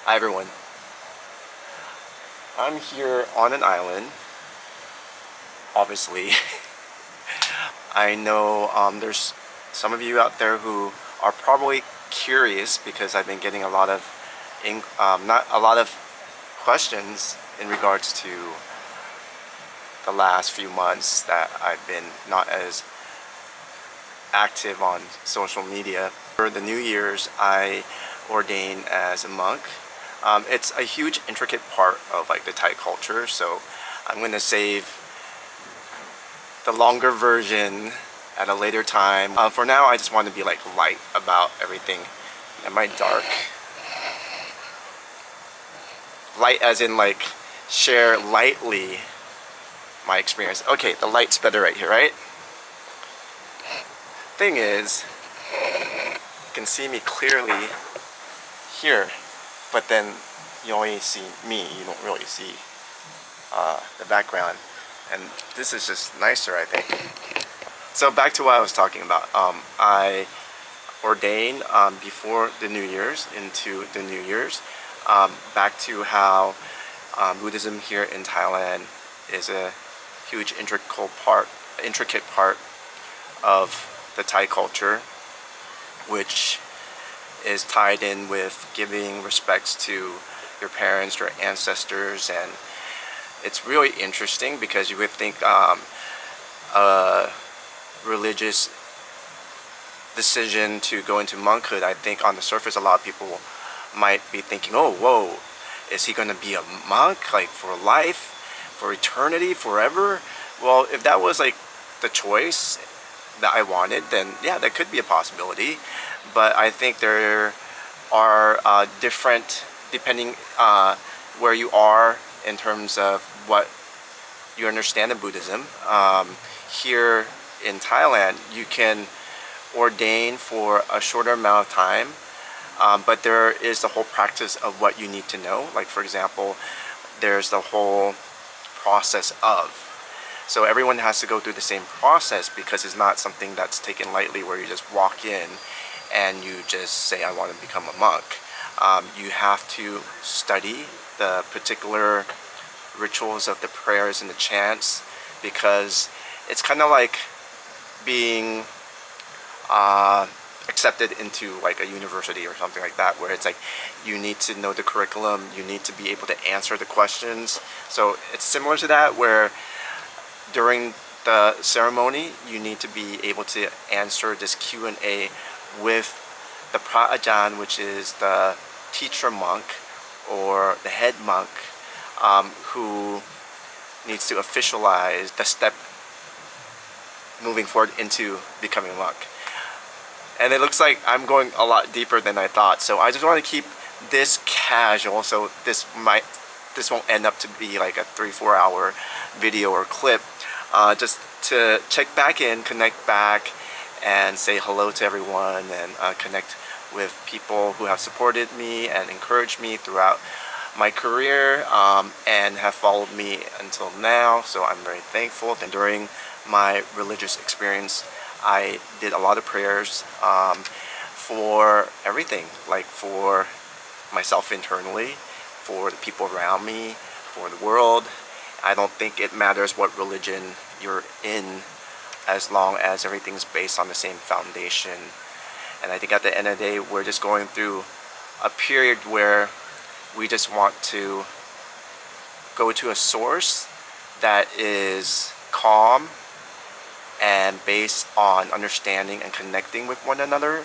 Hi everyone. I'm here on an island, obviously. I know there's some of you out there who are probably curious because I've been getting a lot of, not a lot of questions in regards to the last few months that I've been not as active on social media. For the New Year's, I ordained as a monk. It's a huge intricate part of like the Thai culture, so I'm going to save the longer version at a later time. For now, I just want to be like light about everything. Am I dark? Light as in like share lightly my experience. Okay, the light's better right here, right? Thing is, you can see me clearly here, but then you only see me, you don't really see the background, and this is just nicer, I think. So back to what I was talking about. I ordained before the New Year's, into the New Year's, back to how Buddhism here in Thailand is a huge intricate part of the Thai culture, which is tied in with giving respects to your parents, your ancestors, and it's really interesting because you would think a religious decision to go into monkhood, I think on the surface a lot of people might be thinking, oh, whoa, is he going to be a monk like for life, for eternity, forever? Well, if that was like the choice that I wanted, then yeah, that could be a possibility. But I think there are different, depending where you are in terms of what you understand of Buddhism. Here in Thailand, you can ordain for a shorter amount of time, but there is the whole practice of what you need to know. Like for example, there's the whole process of. So everyone has to go through the same process because it's not something that's taken lightly where you just walk in and you just say, I want to become a monk. You have to study the particular rituals of the prayers and the chants, because it's kind of like being accepted into like a university or something like that, where it's like you need to know the curriculum, you need to be able to answer the questions. So it's similar to that, where during the ceremony you need to be able to answer this Q&A with the Pra'ajan, which is the teacher monk or the head monk, who needs to officialize the step moving forward into becoming a monk. And it looks like I'm going a lot deeper than I thought, so I just want to keep this casual, so this won't end up to be like a 3-4 hour video or clip, just to check back in, connect back, and say hello to everyone, and connect with people who have supported me and encouraged me throughout my career, and have followed me until now. So I'm very thankful. And during my religious experience, I did a lot of prayers for everything, like for myself internally, for the people around me, for the world. I don't think it matters what religion you're in, as long as everything's based on the same foundation. And I think at the end of the day, we're just going through a period where we just want to go to a source that is calm and based on understanding and connecting with one another.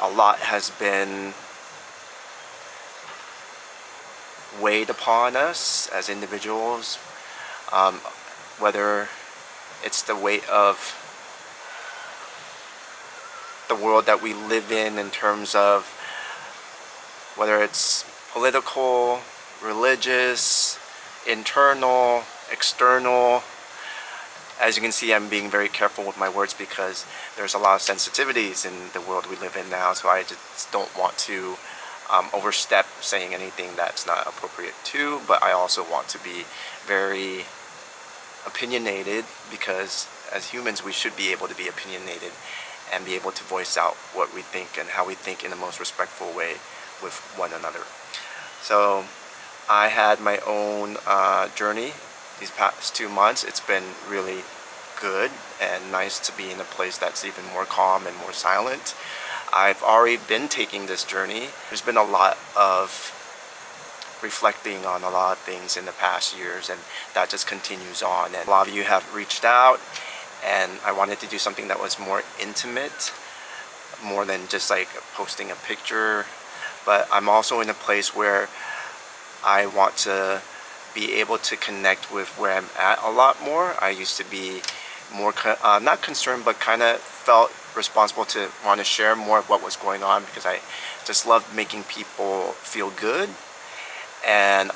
A lot has been weighed upon us as individuals, whether it's the weight of the world that we live in terms of whether it's political, religious, internal, external. As you can see, I'm being very careful with my words because there's a lot of sensitivities in the world we live in now, so I just don't want to overstep saying anything that's not appropriate too, but I also want to be very opinionated, because as humans we should be able to be opinionated and be able to voice out what we think and how we think in the most respectful way with one another. So I had my own journey these past 2 months. It's been really good and nice to be in a place that's even more calm and more silent. I've already been taking this journey. There's been a lot of reflecting on a lot of things in the past years, and that just continues on. And a lot of you have reached out, and I wanted to do something that was more intimate, more than just like posting a picture. But I'm also in a place where I want to be able to connect with where I'm at a lot more. I used to be more not concerned, but kind of felt responsible to want to share more of what was going on, because I just loved making people feel good. And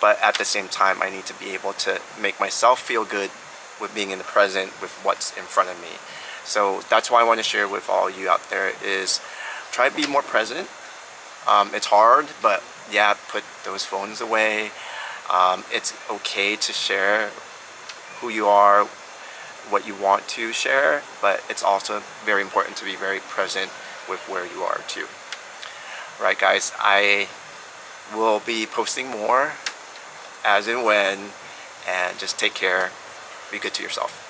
but at the same time, I need to be able to make myself feel good with being in the present with what's in front of me. So that's why I want to share with all you out there is try to be more present. It's hard, but yeah, put those phones away. It's okay to share who you are, what you want to share, but it's also very important to be very present with where you are too. Right, guys, I will be posting more as and when, and just take care. Be good to yourself.